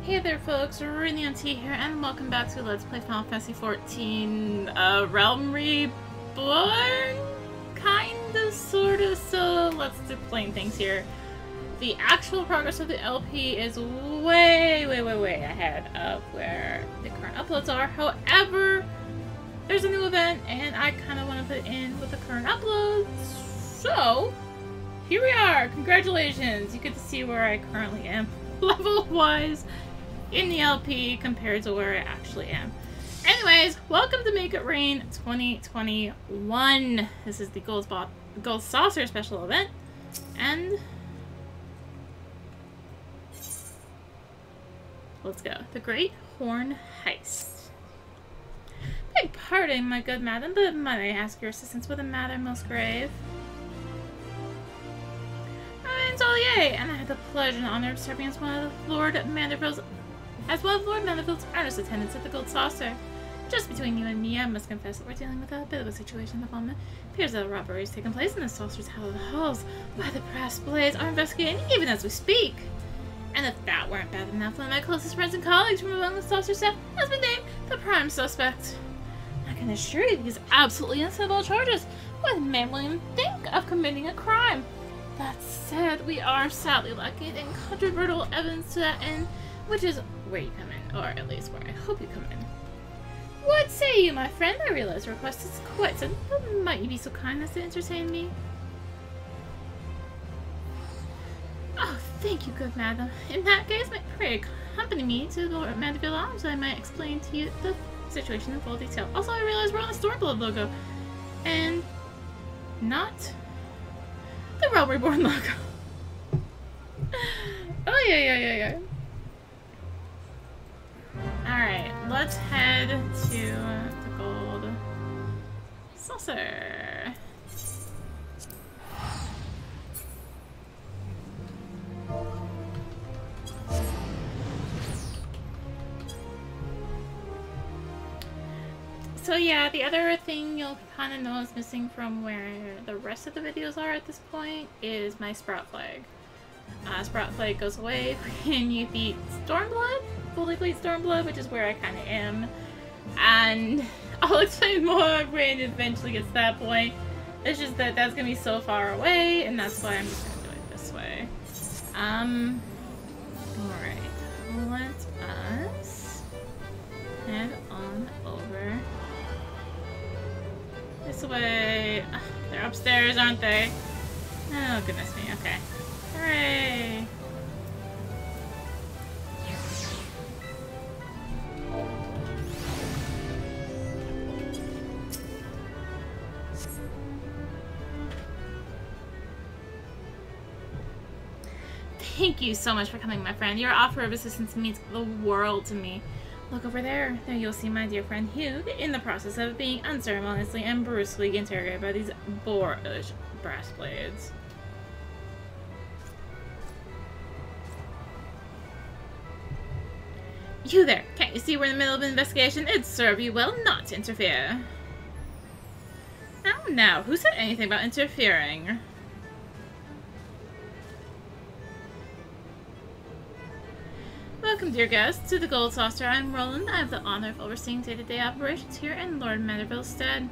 Hey there folks, rinimt here, and welcome back to Let's Play Final Fantasy XIV, Realm Reborn? Kinda, sorta, so let's explain things here. The actual progress of the LP is way ahead of where the current uploads are. However, there's a new event, and I kinda want to put it in with the current uploads, so here we are! Congratulations! You get to see where I currently am, level-wise, in the LP compared to where I actually am. Anyways, welcome to Make It Rain 2021. This is the Gold Saucer special event, and let's go. The Great Horn Heist. Beg pardon, my good madam, but might I ask your assistance with a matter most grave? My name's Ollier, and I have the pleasure and honor of serving as one of Lord Manderville's earnest attendants at the Gold Saucer. Just between you and me, I must confess that we're dealing with a bit of a situation at the moment. It appears that a robbery has taken place in the Saucer's hallowed halls. Why, the brass blades are investigating even as we speak. And if that weren't bad enough, one of my closest friends and colleagues from among the Saucer staff has been named the prime suspect. I can assure you these absolutely uncivil charges. What man will even think of committing a crime? That said, we are sadly lacking in incontrovertible evidence to that end, which is where you come in, or at least where I hope you come in. What say you, my friend? I realize the request is quite sudden, but might you be so kind as to entertain me? Oh, thank you, good madam. In that case, may pray accompany me to Lord Mandeville Lounge so I might explain to you the situation in full detail. Also, I realize we're on the Stormblood logo, and not the Realm Reborn logo. Oh, yeah. Alright, let's head to the Gold Saucer. So yeah, the other thing you'll kind of know is missing from where the rest of the videos are at this point is my Sprout Flag. Sprout Flag goes away when you beat Stormblood, fully beat Stormblood, which is where I kind of am. And I'll explain more when it eventually gets to that point. It's just that that's going to be so far away, and that's why I'm just going to do it this way. Alright. Let us head on over this way. They're upstairs, aren't they? Oh, goodness me. Okay. Hooray! Thank you so much for coming, my friend. Your offer of assistance means the world to me. Look over there. There you'll see my dear friend Hugh in the process of being unceremoniously and brutally interrogated by these boorish brass blades. You there! Can't you see we're in the middle of an investigation? It'd serve you well not to interfere. Oh, now, who said anything about interfering? Welcome, dear guests, to the Gold Saucer. I'm Roland. I have the honor of overseeing day-to-day operations here in Lord Manderville's stead.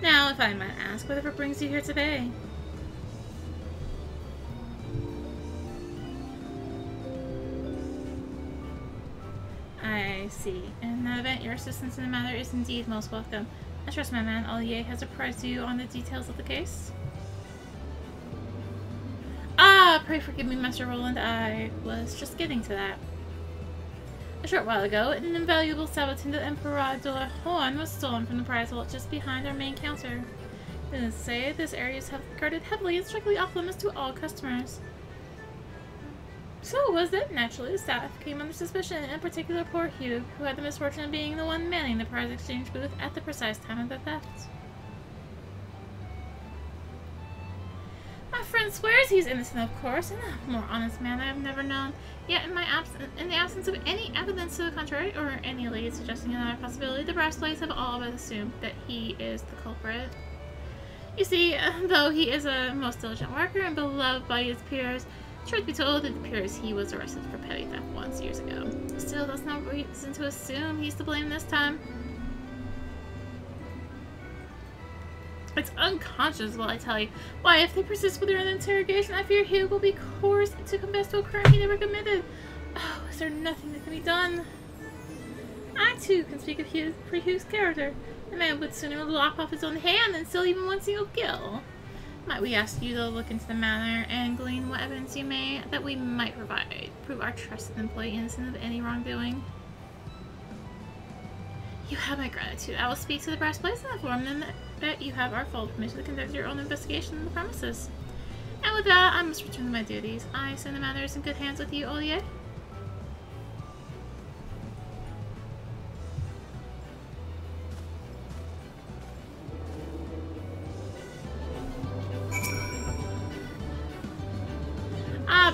Now, if I might ask, whatever brings you here today? I see. In that event, your assistance in the matter is indeed most welcome. I trust my man Ollier has apprised you on the details of the case. Ah, pray forgive me, Master Roland. I was just getting to that. A short while ago, an invaluable sabotin de Emperor de la Horn was stolen from the prize vault just behind our main counter. Needless to say, this area is guarded heavily and strictly off limits to all customers. So it was that, naturally, the staff came under suspicion, in particular poor Hugh, who had the misfortune of being the one manning the prize exchange booth at the precise time of the theft. My friend swears he's innocent, of course, and a more honest man I have never known. Yet, in the absence of any evidence to the contrary, or any lead suggesting another possibility, the brass blades have all but assumed that he is the culprit. You see, though he is a most diligent worker and beloved by his peers, truth be told, it appears he was arrested for petty theft once years ago. Still, that's no reason to assume he's to blame this time. It's unconscionable, I tell you. Why, if they persist with their interrogation, I fear Hugh will be coerced to confess to a crime he never committed. Oh, is there nothing that can be done? I, too, can speak of Hugh's character. A man would sooner lop off his own hand than steal even one single gill. Might we ask you to look into the matter and glean what evidence you may that we might prove our trusted employee innocent of any wrongdoing? You have my gratitude. I will speak to the brass place and inform them that you have our full permission to conduct your own investigation on the premises. And with that, I must return to my duties. I send the matters in good hands with you, Olier.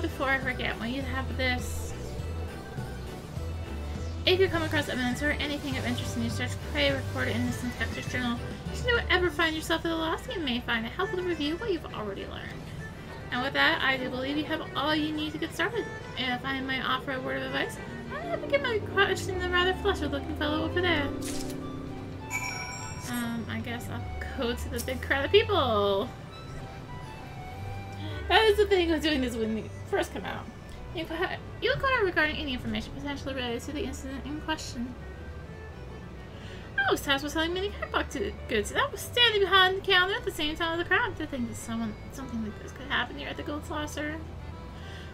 Before I forget, I want you to have this. If you come across evidence or anything of interest in your search, pray record it in this inspector's journal. Should you ever find yourself at a loss, you may find it helpful to review what you've already learned. And with that, I do believe you have all you need to get started. If I might offer a word of advice, I begin by questioning the rather flushed-looking fellow over there. I guess I'll go to the big crowd of people. That is the thing with doing this when you first come out. You inquire regarding any information potentially related to the incident in question. I was tasked with selling many cardbox goods, and I was standing behind the counter at the same time as the crowd to think that something like this could happen here at the Gold Saucer.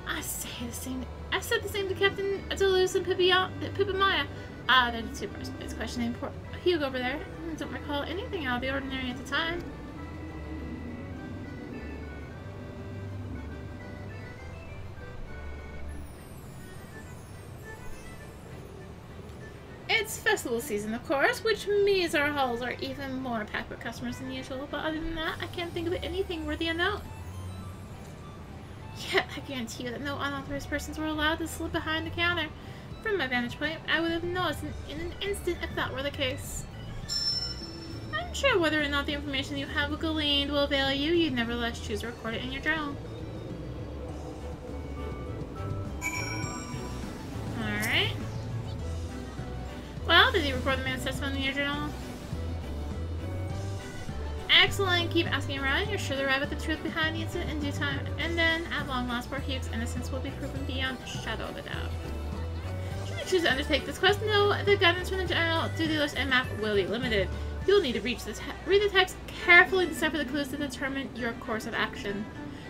I said the same to Captain Deleuze and Pipamaya. They're the two persons questioning poor Hugh over there. I don't recall anything out of the ordinary at the time. It's festival season, of course, which means our halls are even more packed with customers than usual, but other than that, I can't think of anything worthy of note. Yet, I guarantee you that no unauthorized persons were allowed to slip behind the counter. From my vantage point, I would have noticed in an instant if that were the case. I'm sure whether or not the information you have gleaned will avail you, you'd nevertheless choose to record it in your journal. Alright. Well, did you record the man's testimony in your journal? Excellent. Keep asking around. You're sure to arrive at the truth behind the incident in due time. And then, at long last, poor Hugh's innocence will be proven beyond a shadow of a doubt. Should you choose to undertake this quest, know the guidance from the general duty list and map will be limited. You'll need to read the text carefully to decipher the clues to determine your course of action.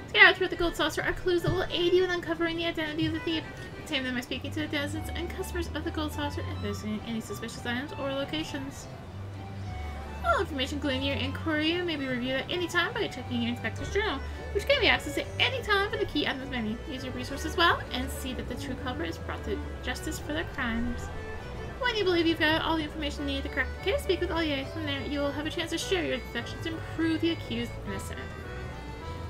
Scattered throughout the Gold Saucer are clues that will aid you in uncovering the identity of the thief. Obtain them by speaking to the denizens and customers of the Gold Saucer and visiting any suspicious items or locations. All information gleaned in your inquiry may be reviewed at any time by checking your inspector's journal, which can be accessed at any time for the key items menu. Use your resources well and see that the true culprit is brought to justice for their crimes. When you believe you've got all the information needed to crack the case, speak with Olier. From there, you will have a chance to share your detections and prove the accused innocent.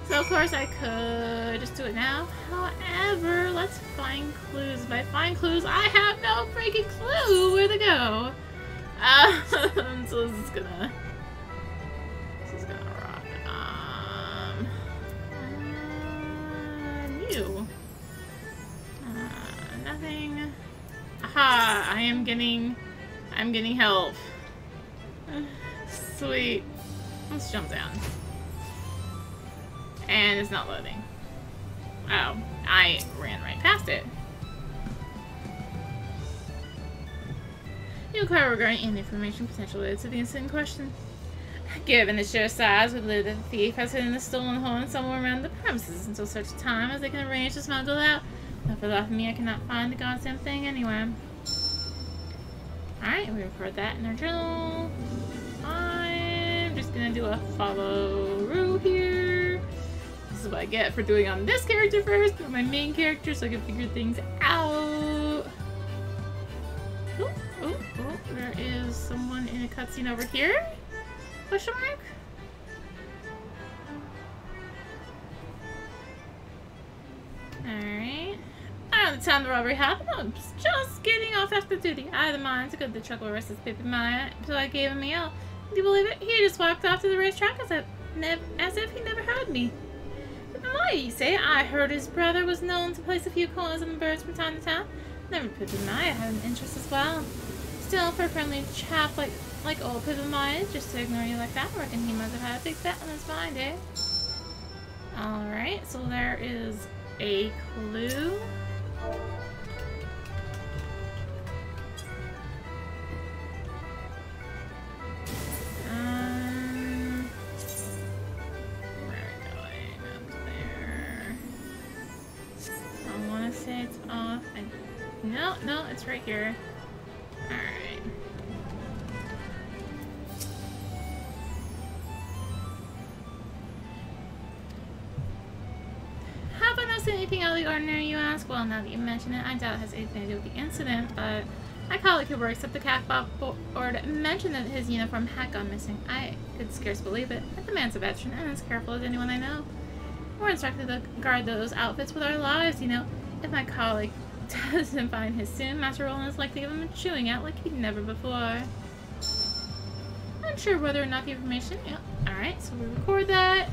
So, of course, I could just do it now. However, let's find clues. By find clues, I have no freaking clue where to go. So this is gonna rock. New. Nothing. Aha! I'm getting help. Sweet. Let's jump down. And it's not loading. Oh, I ran right past it. You inquire regarding any information potentially related to the incident in question. Given the sheer size, we believe that the thief has hidden the stolen horn somewhere around the premises until such time as they can arrange to smuggle it out. But for the life of me, I cannot find the goddamn thing anywhere. Alright, we record that in our journal. I'm just gonna do a follow-roo here. This is what I get for doing on this character first, but my main character, so I can figure things out. Oh, there is someone in a cutscene over here? Question mark? Alright. I don't have the time the robbery happened. I was just getting off after duty. I had the mind to go to the chuckle arrest his Pipamaya, so I gave him a yell. Do you believe it? He just walked off to the racetrack as if he never heard me. Why, you say? I heard his brother was known to place a few coins on the birds from time to time. Never Pippin Maya had an interest as well. Still, for a friendly chap like old Pippin Maya, just to ignore you like that, I reckon he must have had a big bet on his mind, eh? Alright, so there is a clue. Where are we going? Up there. I want to say it's off. No, it's right here. Alright. Have I noticed anything out of the ordinary, you ask? Well, now that you mention it, I doubt it has anything to do with the incident, but my colleague who works at the Catbop board mentioned that his uniform had gone missing. I could scarce believe it, but the man's a veteran and as careful as anyone I know. We're instructed to guard those outfits with our lives, you know. If my colleague doesn't find his soon, Master Roland is likely to give him a chewing out like he'd never before. Unsure whether or not the information... Yep. Alright, so we record that.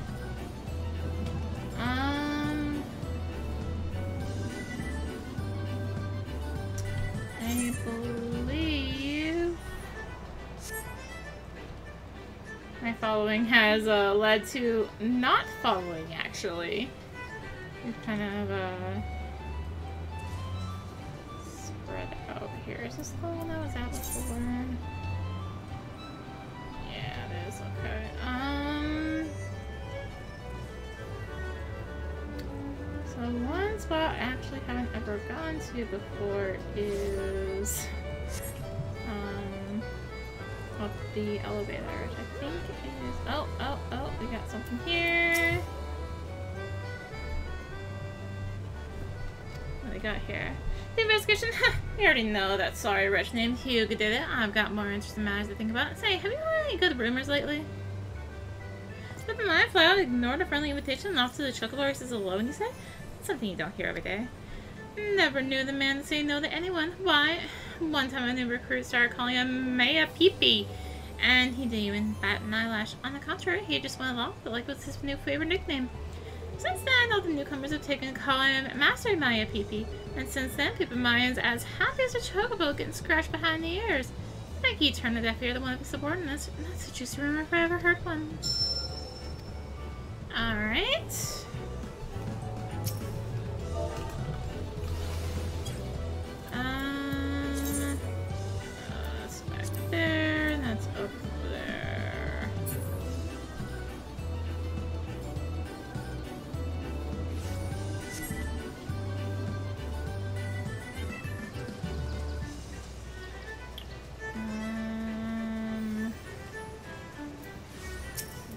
I believe my following has led to not following, actually. We've kind of spread out here. Is this the one that was out before? Yeah, it is. Okay. So one spot I actually haven't ever gone to before is up the elevator, which I think is oh, we got something here. What do we got here? The investigation? We already know that sorry wretch named Hugo did it. I've got more interesting matters to think about. Say, have you heard any good rumors lately? But my flat out ignored a friendly invitation and off to the Chocobo races alone, you say? That's something you don't hear every day. Never knew the man to say no to anyone. Why? One time a new recruit started calling him Maya Peepee, and he didn't even bat an eyelash. On the contrary, he just went along, but like was his new favorite nickname. Since then, all the newcomers have taken to calling him Master Maya Peepee, and since then, Pippin Maya's as happy as a chocobo getting scratched behind the ears. I think he turned a deaf ear to one of his subordinates, and that's a juicy rumor if I ever heard one. Alright. That's back there, and that's up there.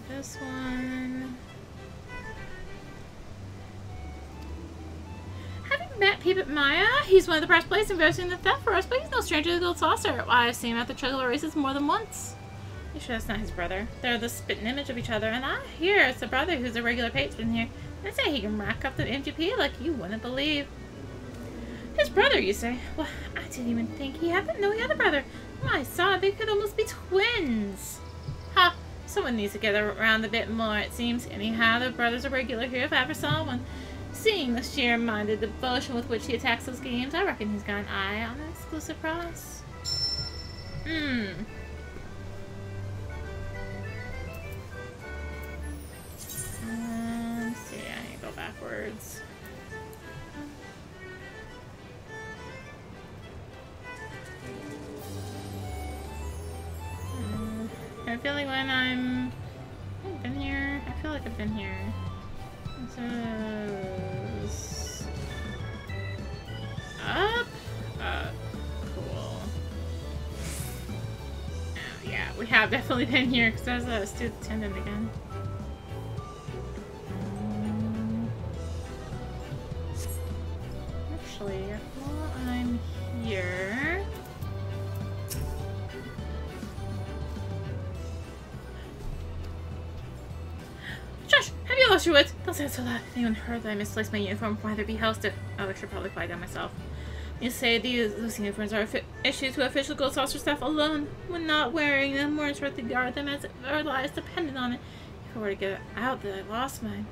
This one. Met Pippin Maya. He's one of the brass plates investigating the theft for us, but he's no stranger to the Gold Saucer. Why, I've seen him at the Chocobo races more than once. You sure that's not his brother? They're the spitting image of each other, and I hear it's the brother who's a regular patron here. They say he can rack up the MGP like you wouldn't believe. His brother, you say? Well, I didn't even think he had a brother. My son, they could almost be twins. Ha! Someone needs to get around a bit more, it seems. Anyhow, the brother's a regular here if I ever saw one. Seeing the sheer-minded devotion with which he attacks those games, I reckon he's got an eye on an exclusive prize. Let's see, I need to go backwards. I'm feeling when I've been here. I feel like I've been here. This is up. Cool. Oh, yeah, we have definitely been here because there's a student attendant again. Actually, while I'm here. Josh, have you lost your wits? Don't say it so loud. If anyone heard that I misplaced my uniform, why there be housed it? Oh, I should probably fly down myself. You say those uniforms are issued to official Gold Saucer staff alone. When not wearing them, we're instructed to guard them as our lives depended on it. for where to get it out that I lost mine.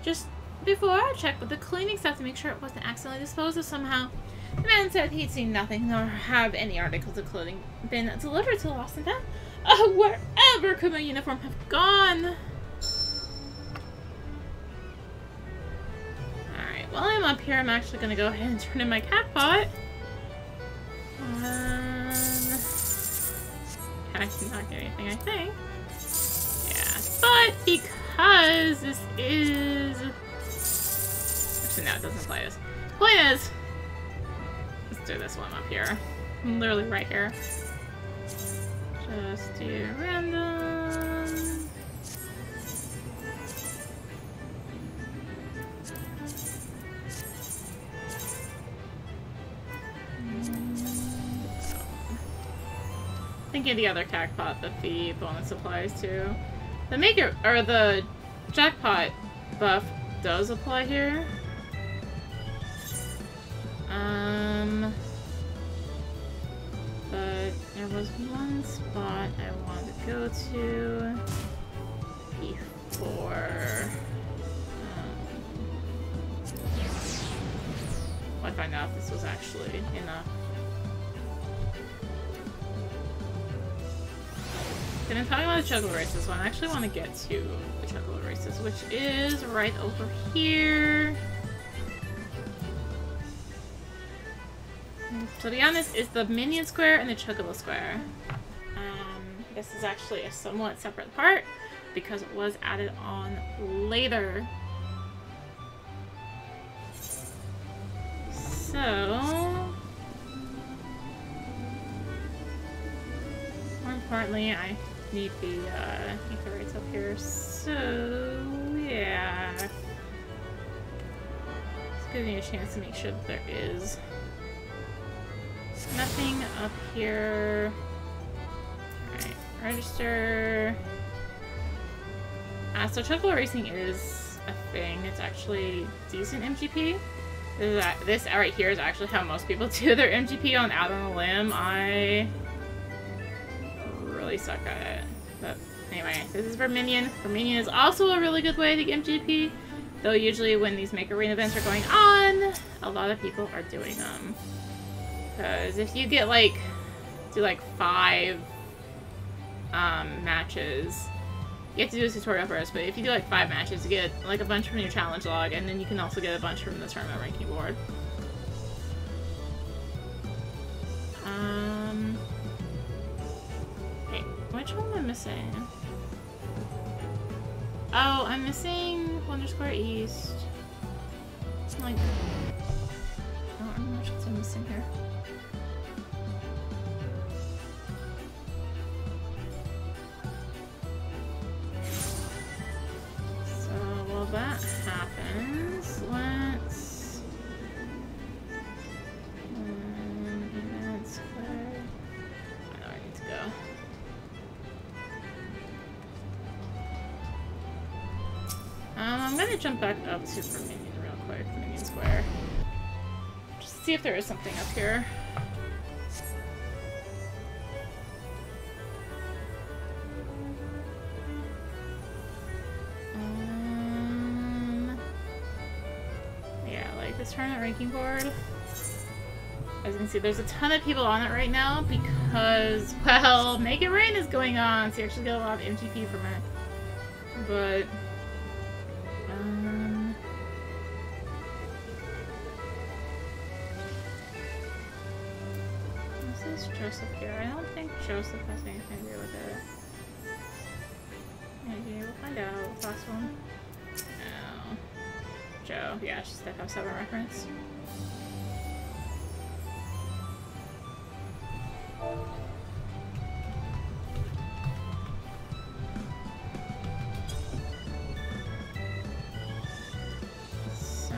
Just before I checked with the cleaning staff to make sure it wasn't accidentally disposed of somehow. The man said he'd seen nothing nor have any articles of clothing been delivered to Lost and Found. Wherever could my uniform have gone? Alright, while I'm up here, I'm actually going to go ahead and turn in my cat pot. I cannot get anything, I think. Yeah, but because this is... Actually, no, it doesn't play this. Point is, let's do this one up here. I'm literally right here. Just do random. Thinking the other jackpot that the bonus applies to. The maker or the jackpot buff does apply here. But there was one spot I wanted to go to before. I'll find out if this was actually enough. And I'm talking about the Chocobo Races one. I actually want to get to the Chocobo Races, which is right over here. To be honest, it's the Minion Square and the Chocobo Square. This is actually a somewhat separate part because it was added on later. So, more importantly, I need the ether rates up here. So, yeah. Let's give me a chance to make sure that there is nothing up here. Alright, register. So Chocobo Racing is a thing. It's actually decent MGP. This right here is actually how most people do their MGP on Out on a Limb. I really suck at it. But anyway, this is Verminion. Verminion is also a really good way to get MGP. Though usually when these Make Arena events are going on, a lot of people are doing them. Because if you get like, do like 5 matches, you have to do a tutorial first, but if you do like 5 matches, you get like a bunch from your challenge log, and then you can also get a bunch from the tournament ranking board. Wait, which one am I missing? Oh, I'm missing Wonder Square East. Like, I don't remember which ones I'm missing here. That happens. Let's events where I know I need to go. I'm gonna jump back up to Verminion real quick, Verminion Square. Just to see if there is something up here. Tournament ranking board. As you can see, there's a ton of people on it right now because, well, Make It Rain is going on, so you actually get a lot of MGP from it. But, this is Joseph here. I don't think Joseph has anything to do with it. Maybe we'll find out with the last one. Joe. Yeah, she's the House 7 reference. So,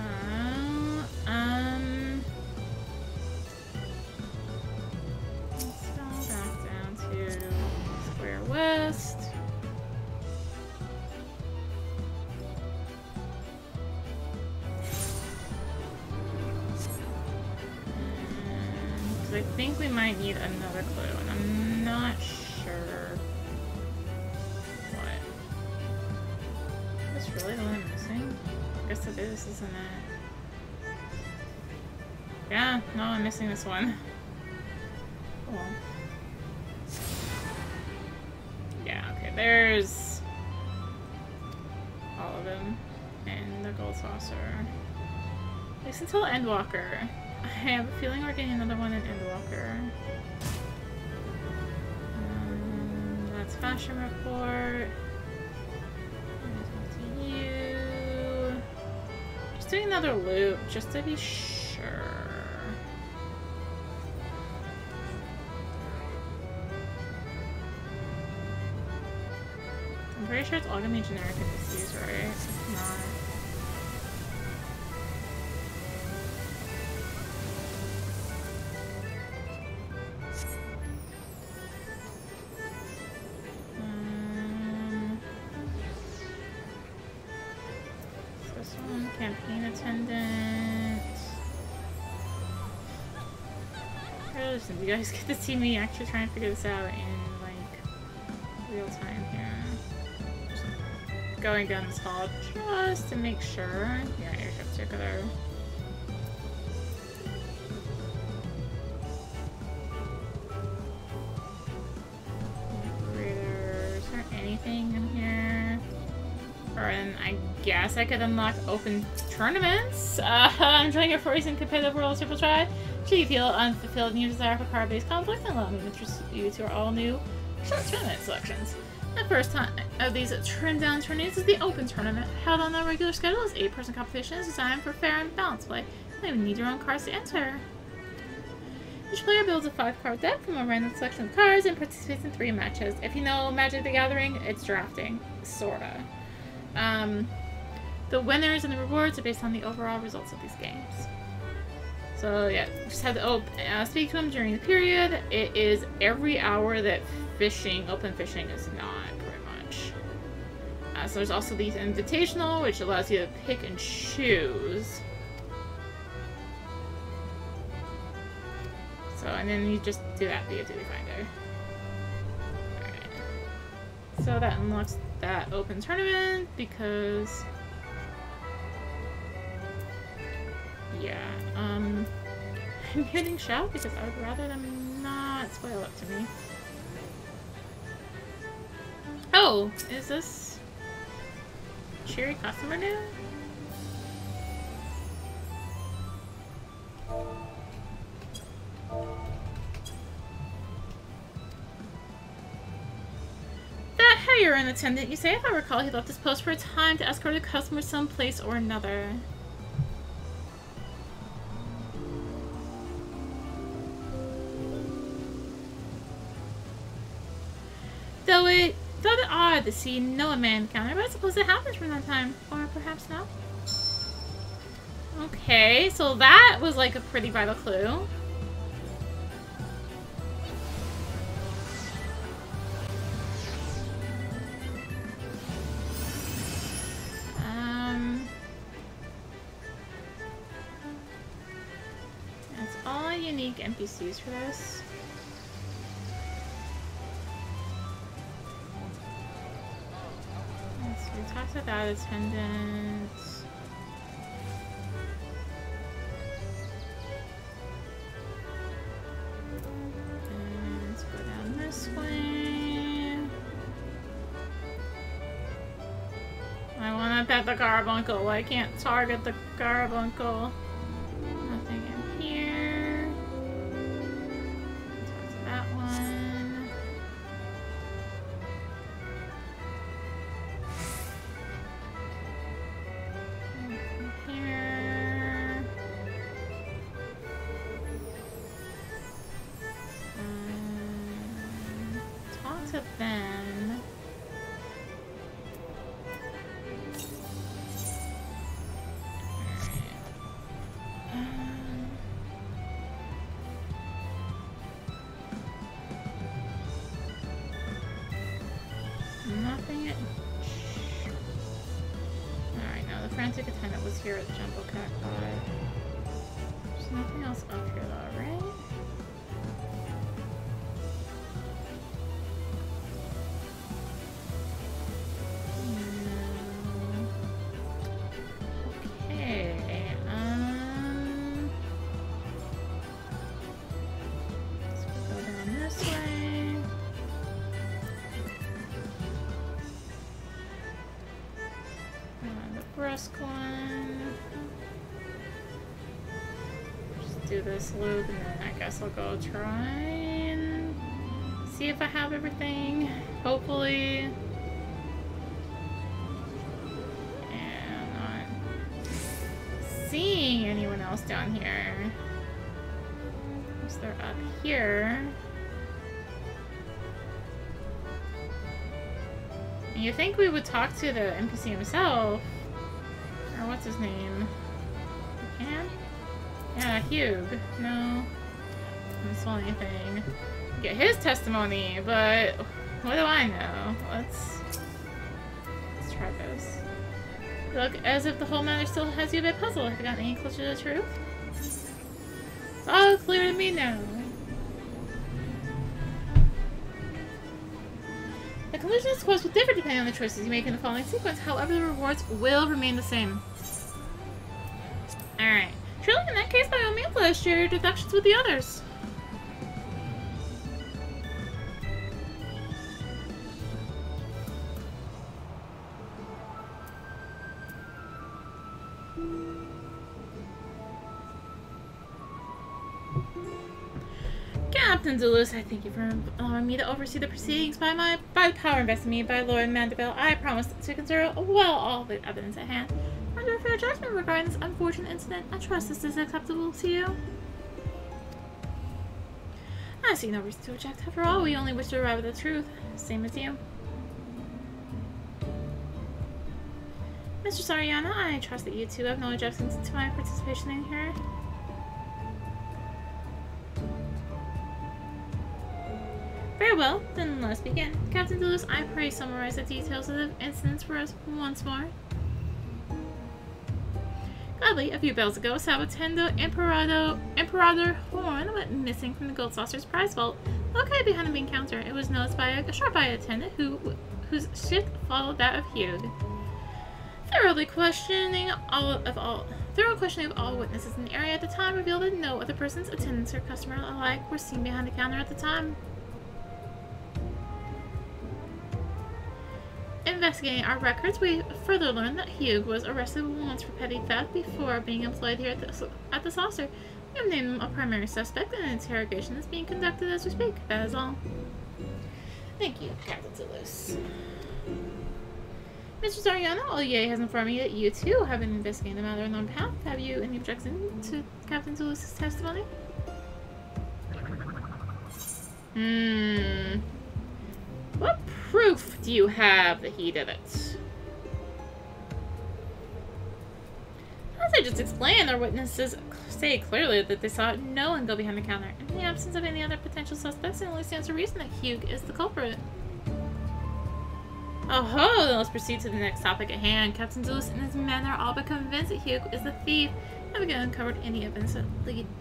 let's go back down to Square West. I think we might need another clue, and I'm not sure what. place to do this, isn't it? Yeah, no, I'm missing this one. Cool. Yeah, okay, there's all of them. And the gold saucer. At least until Endwalker. I have a feeling we're getting another one in Endwalker. That's fashion report. Talk to you. Just doing another loop, just to be sure. I'm pretty sure it's all gonna be generic indices, right? If not. This one, campaign attendant. Hey, listen, you guys get to see me actually trying to figure this out in, like, real time here. Going down this hall just to make sure. Yeah, airship tickler. Is there anything in here? Or and I guess I could unlock open tournaments. I'm trying a recent competitive world triple try. Should you feel unfulfilled and you desire for card-based conflict, then allow me to introduce you to our all-new short tournament selections. The first time of these trim-down tournaments is the Open Tournament. Held on the regular schedule is 8-person competition is designed for fair and balanced play. You don't even need your own cards to enter. Each player builds a 5-card deck from a random selection of cards and participates in 3 matches. If you know Magic the Gathering, it's drafting. Sorta. The winners and the rewards are based on the overall results of these games. So yeah, just have to speak to them during the period. It is every hour that open fishing is not, pretty much. So there's also the invitational, which allows you to pick and choose. So, and then you just do that via Duty Finder. Alright. So that unlocks that open tournament, because... yeah, I'm hitting shout because I would rather them not spoil it to me. Oh, is this cheery customer new? That hire an attendant, you say? If I recall, he left his post for a time to escort a customer someplace or another. Though it thought it odd to see no man counter, but I suppose it happens from that time. Or perhaps not. Okay, so that was like a pretty vital clue. That's all unique NPCs for this. We talked to that attendant. And let's go down this way. I want to pet the carbuncle. I can't target the carbuncle. Nothing in here. Talk to that one. To Ben. Nothing at... Alright, no, the frantic attendant was here at the Jumbo Cat Bar. There's nothing else up here though, right? first one. Just do this loop, and then I guess I'll go try and see if I have everything. Hopefully. And not seeing anyone else down here. Unless they're up here. You think we would talk to the NPC himself? Or what's his name? We can? Yeah, Hugh. No. I don't saw anything. Get his testimony, but what do I know? Let's try this. Look as if the whole matter still has you a bit puzzled. Have you gotten any closer to the truth? It's all clear to me now. The conclusion of this course will differ depending on the choices you make in the following sequence. However, the rewards will remain the same. Alright. Surely in that case, by all means, let us share your deductions with the others. Captain Zulus, I thank you for allowing me to oversee the proceedings by the power invested in me by Lord Mandeville. I promise to consider well all the evidence at hand. Under a fair judgment regarding this unfortunate incident, I trust this is acceptable to you. I see no reason to object. After all, we only wish to arrive at the truth. Same as you. Mr. Sariana, I trust that you two have no objections to my participation in here. Very well, then let us begin. Captain Dulus, I pray summarize the details of the incidents for us once more. Gladly, a few bells ago, Salvatendo Imperator Horn went missing from the Gold Saucer's prize vault. Located behind the main counter, it was noticed by a sharp-eyed attendant whose shift followed that of Hugh. Thorough questioning of all witnesses in the area at the time revealed that no other persons, attendants or customer alike, were seen behind the counter at the time. Investigating our records, we further learned that Hugh was arrested once for petty theft before being employed here at the saucer. We have named him a primary suspect, and an interrogation is being conducted as we speak. That is all. Thank you, Captain Zulus. Mr. Zariana, Olier has informed me that you too have been investigating the matter on their behalf. Have you any objection to Captain Zulus' testimony? What proof do you have that he did it? As I just explained, our witnesses say clearly that they saw no one go behind the counter. In the absence of any other potential suspects, it only stands to reason that Hugh is the culprit. Oh ho! Then let's proceed to the next topic at hand. Captain Zulus and his men are all but convinced that Hugh is the thief. Have you uncovered any evidence that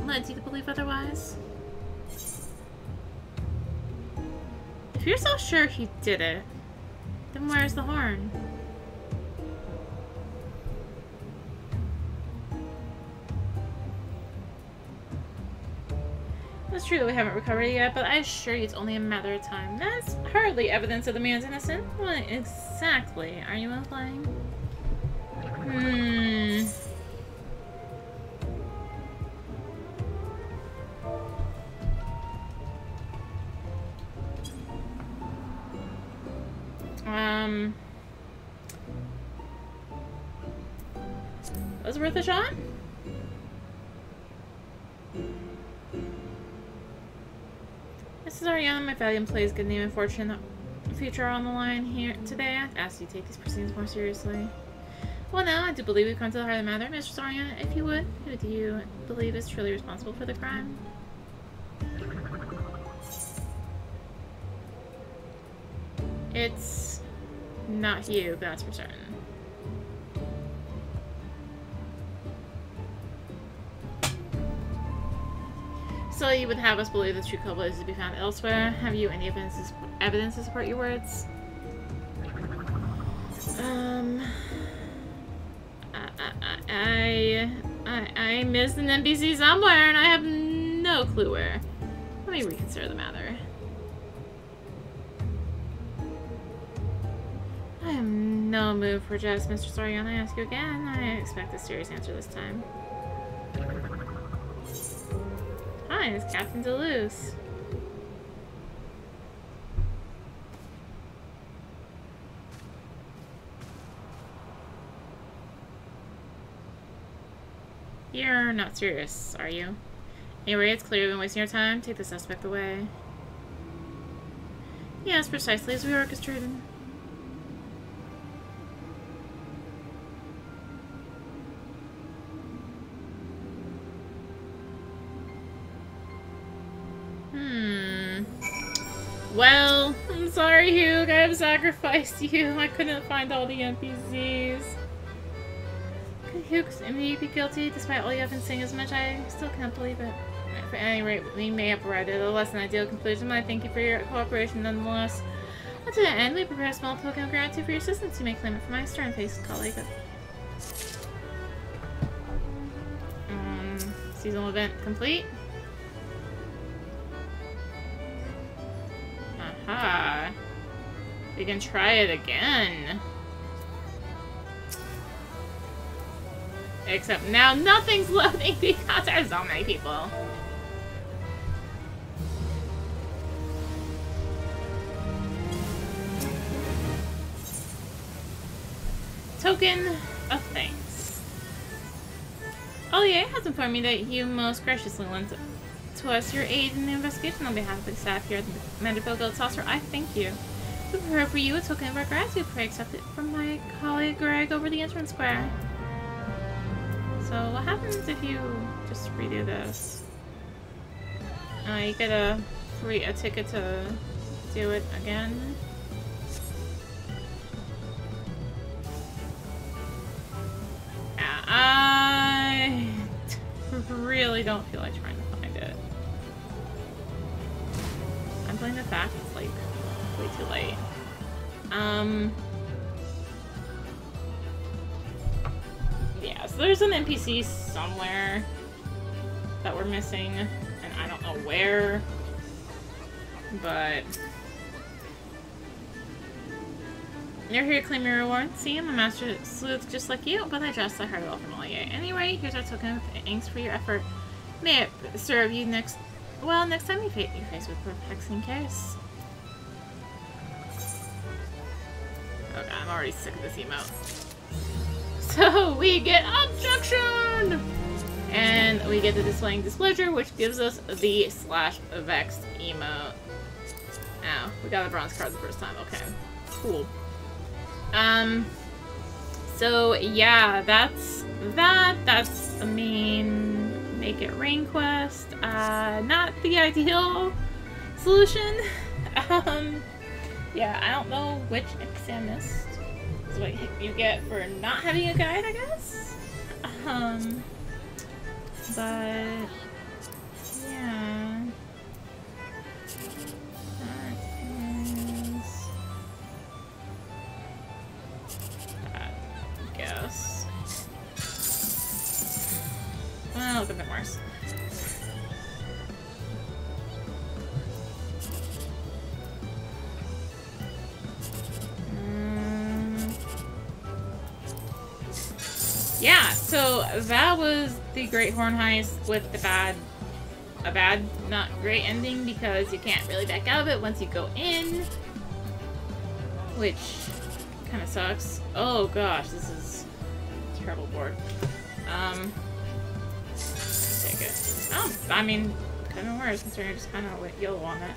led you to believe otherwise? If you're so sure he did it, then where's the horn? It's true that we haven't recovered it yet, but I assure you it's only a matter of time. That's hardly evidence of the man's innocence. What exactly are you implying? Was it worth a shot? This is Ariana, my valued employee's good name and fortune future on the line here today. I ask you to take these proceedings more seriously. Well, now I do believe we've come to the heart of the matter. Mr. Ariana, if you would, who do you believe is truly responsible for the crime? It's not you, that's for certain. So you would have us believe the true culprit is to be found elsewhere? Have you any evidence to support your words? I missed an NPC somewhere and I have no clue where. Let me reconsider the matter. I am no mood for jest, Mr. Soriano. I ask you again. I expect a serious answer this time. Hi, it's Captain Deleuze. You're not serious, are you? Anyway, it's clear you've been wasting your time. Take the suspect away. Yes, precisely as we orchestrated. Well, I'm sorry, Hugh. I have sacrificed you. I couldn't find all the NPCs. Could Hugh indeed be guilty, despite all you have been saying as much? I still can't believe it. At any rate, we may have arrived at a less than ideal conclusion, but I thank you for your cooperation nonetheless. To that end, we prepare a small token of gratitude for your assistance. You may claim it from my stern-faced colleague. Seasonal event complete. Aha. We can try it again. Except now nothing's loading because there's so many people. Token of thanks. Ollier has informed me that you most graciously lent to us your aid in the investigation on behalf of the staff here at the Manderville Gold Saucer. I thank you. We prepare for you a token of our gratitude. Pray accept it from my colleague Greg over the entrance square. So what happens if you just redo this? You get a ticket to do it again. I really don't feel like trying to find it. I'm playing the fact it's like way too late. Yeah, so there's an NPC somewhere that we're missing, and I don't know where, but you're here to claim your reward. See, I'm a master sleuth just like you, but I heard it all from Ollier. Anyway, here's our token of thanks for your effort. May it serve you next time you face with a perplexing case. Oh god, I'm already sick of this emote. So we get objection! And we get the displaying displeasure, which gives us the /Vexed emote. Ow, we got a bronze card the first time. Okay, cool. So yeah, that's the main make it rain quest. Not the ideal solution. Yeah, I don't know which NPC I missed. It's what you get for not having a guide, I guess. But yeah. Guess. Well, it's a bit worse. Yeah, so that was the Great Horn Heist with a bad, not great ending because you can't really back out of it once you go in, which kind of sucks. Oh gosh, this is a terrible board. Take it. Oh, I mean, kind of worse considering I just kind of went yellow on it.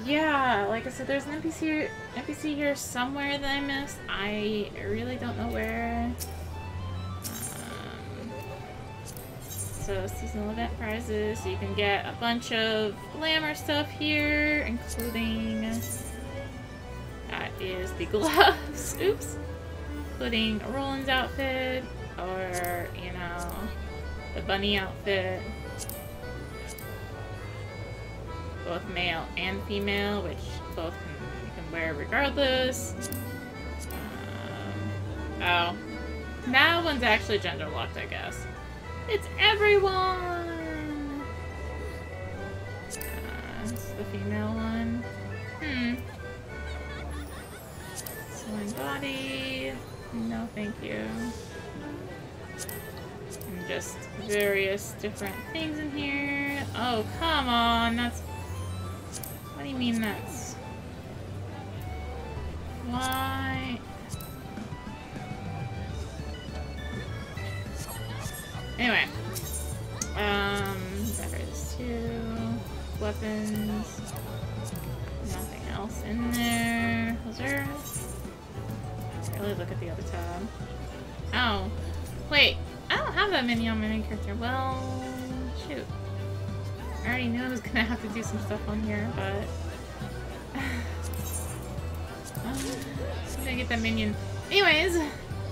Yeah, like I said, there's an NPC here somewhere that I missed. I really don't know where. So seasonal event prizes, so you can get a bunch of glamour stuff here, including that is the gloves. Oops. Including Roland's outfit, or you know, the bunny outfit. Both male and female, which both you can wear regardless. Oh, that one's actually gender locked, I guess. It's everyone. This is the female one. One body. No, thank you. And just various different things in here. Oh, come on. That's... What do you mean that's... Why? Anyway. There's two weapons. Nothing else in there. Was there? Really look at the other tab. Oh. Wait. I don't have that many on my main character. Well, shoot. I already knew I was gonna have to do some stuff on here, but... I'm gonna get that minion. Anyways,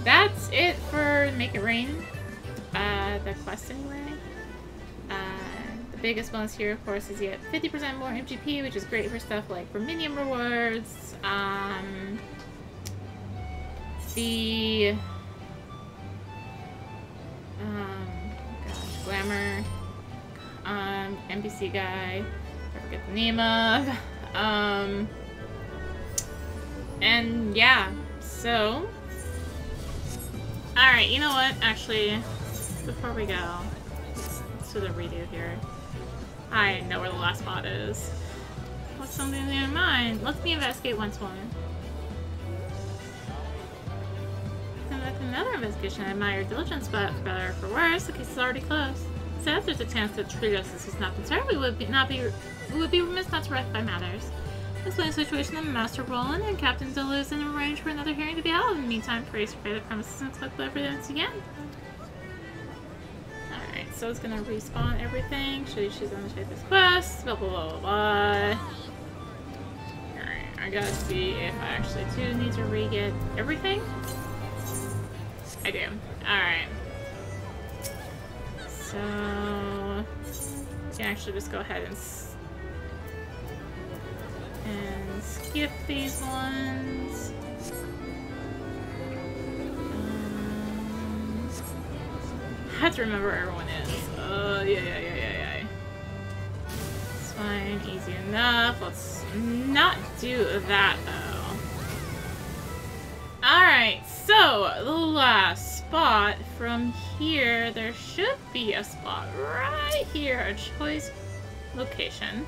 that's it for Make It Rain. The quest anyway. The biggest bonus here, of course, is you get 50% more MGP, which is great for stuff like for minion rewards. Gosh, Glamour. NPC guy. I forget the name of. And yeah, so. Alright, you know what? Actually, before we go, let's do the redo here. I know where the last spot is. What's something in your mind? Let me investigate once more. Conduct another investigation. I admire your diligence, but for better or for worse, the case is already closed. So if there's a chance to treat us as he's not concerned, we would be remiss not to rectify matters. Explain the situation to Master Roland and Captain Deleuze and arrange for another hearing to be held. In the meantime, praise for the premises and collect evidence again. Alright, so it's gonna respawn everything. Should you choose to undertake this quest? Blah blah blah blah blah. Alright, I gotta see if I actually do need to re-get everything. I do. Alright. So you can actually just go ahead and skip these ones. I have to remember where everyone is. Yeah. It's fine, easy enough. Let's not do that though. Alright, so the last spot from here, there should be a spot right here, a choice location.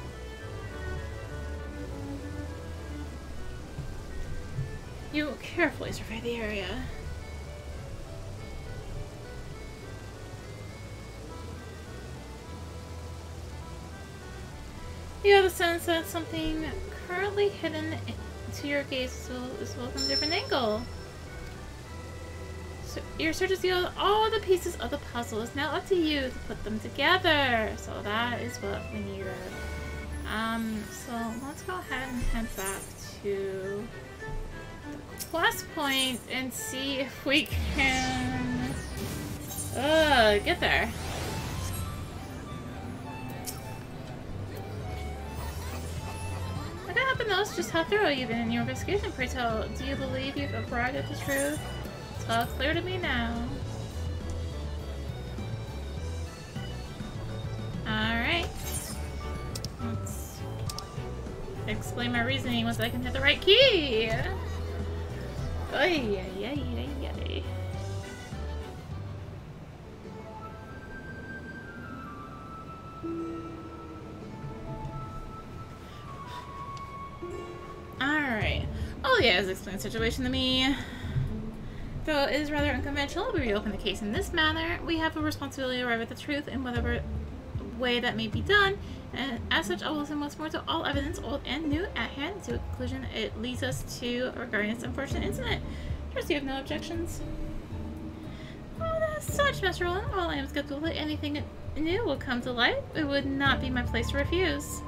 You carefully survey the area. You have the sense that something currently hidden to your gaze is well from a different angle. So your search has yielded all the pieces of the puzzle. It's now up to you to put them together. So that is what we needed. So let's go ahead and head back to quest point and see if we can get there. I can't help but notice just how thorough you've been in your investigation. Pray tell, do you believe you've arrived at the truth? It's all clear to me now. Alright. Let's explain my reasoning once I can hit the right key. Ay. Alright. Oh yeah, has explained the situation to me. Though it is rather unconventional, we reopen the case in this manner. We have a responsibility to arrive at the truth in whatever way that may be done, and as such I will listen once more to all evidence, old and new, at hand to a conclusion it leads us to regarding this unfortunate incident. Trust you have no objections. Well, as such, Master Roland, while I am skeptical that anything new will come to light, it would not be my place to refuse.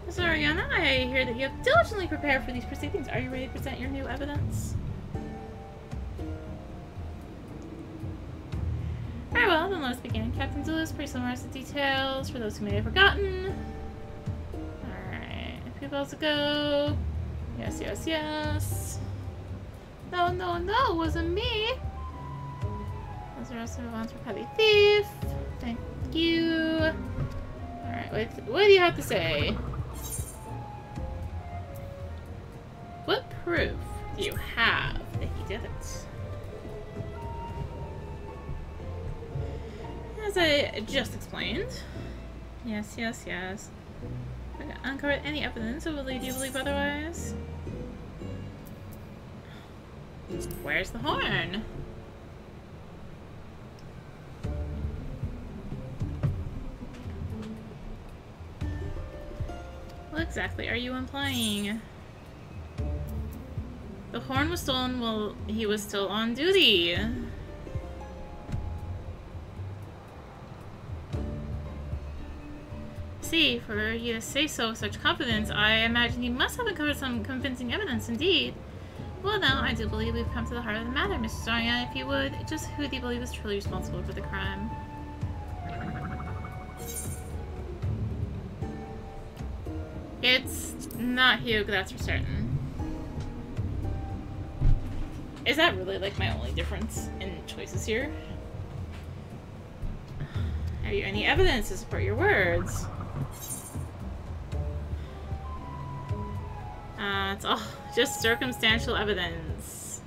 Mr. Ariana, I hear that you have diligently prepared for these proceedings. Are you ready to present your new evidence? Very well, then let us begin. Captain Deleuze, please summarize the details for those who may have forgotten. Alright, a few balls to go. Yes. No, it wasn't me. Those are also bonds for petty thief. Thank you. Alright, what do you have to say? proof do you have that he did it? As I just explained. Yes, yes, yes. If I uncovered any evidence that would lead you to believe otherwise. Where's the horn? What exactly are you implying? The horn was stolen while he was still on duty. See, for you to say so with such confidence, I imagine you must have uncovered some convincing evidence indeed. Well now, I do believe we've come to the heart of the matter, Mr. Zarya. If you would, just who do you believe is truly responsible for the crime? It's not Hugh, that's for certain. Is that really like my only difference in choices here? Have you any evidence to support your words? It's all just circumstantial evidence.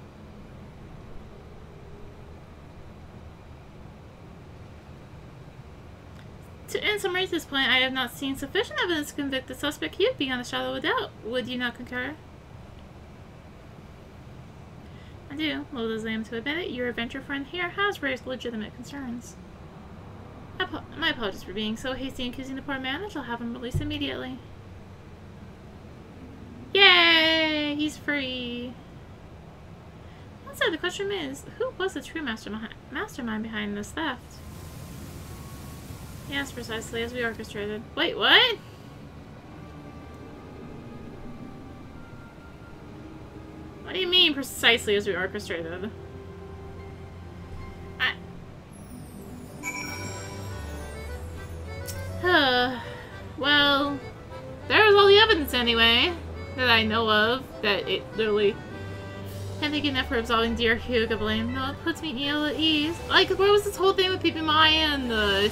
In summary, at this point, I have not seen sufficient evidence to convict the suspect Hugh beyond a shadow of a doubt. Would you not concur? I do. Loath as I am to admit it, your adventure friend here has raised legitimate concerns. My apologies for being so hasty in accusing the poor man. I shall have him released immediately. Yay! He's free. Instead, the question is, who was the true mastermind behind this theft? Yes, precisely as we orchestrated. Wait, what? What do you mean, precisely as we orchestrated? Well, there's all the evidence anyway, that I know of, that it literally... Can't think enough for absolving dear Hugh to blame. No, it puts me ill at ease. Like, where was this whole thing with Peeping Maya and the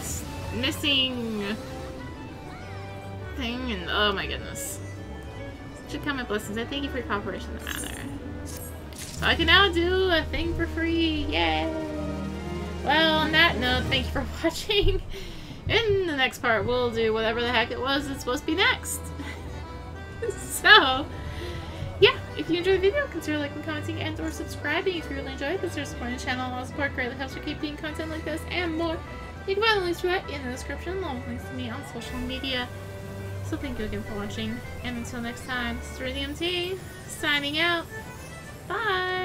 missing thing? And oh my goodness. Should come with blessings. I thank you for your cooperation in the matter. So I can now do a thing for free. Yay! Well, on that note, thank you for watching. In the next part, we'll do whatever the heck it was it's supposed to be next. So, yeah, if you enjoyed the video, consider liking, commenting, and or subscribing. If you really enjoyed it, consider supporting the channel. All support greatly helps me keep doing content like this and more. You can find the links to that in the description, along with links to me on social media. So thank you again for watching, and until next time, this is rinimt, signing out. Bye!